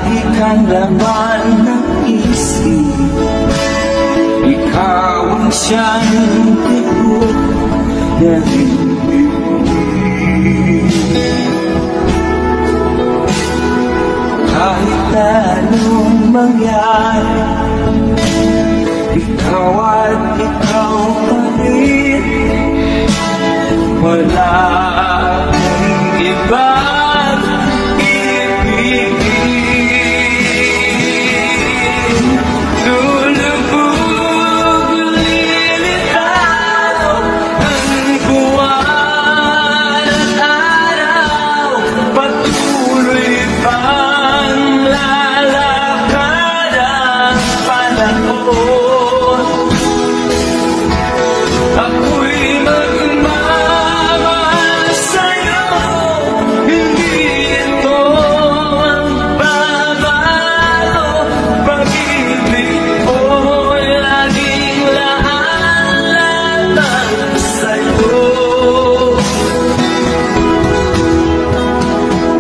Lagi kang laman ng isip, ikaw ang siyang tibok na hibig. Kahit anong mangyari, ikaw at ikaw pa rin. Wala kang ibang ibigin. Lulubog lilitaw ang buwan at araw, patuloy pang lalakad ang panahon. Ako'y magmamahal sa'yo, hindi ito ang babago. Pag-ibig ko'y laging laan-laan sa'yo.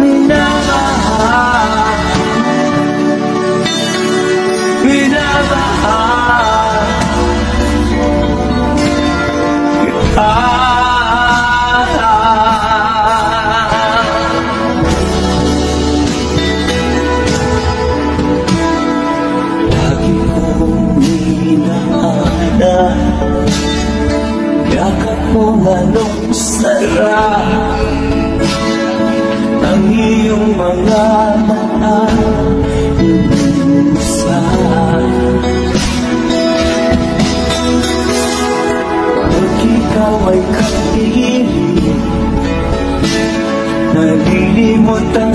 Minamahal, minamahal lagi kong minahal, yakap mo anong sarap, ang iyong mga mata inuusan. Pag ikaw ay kapiling, nalilimot ang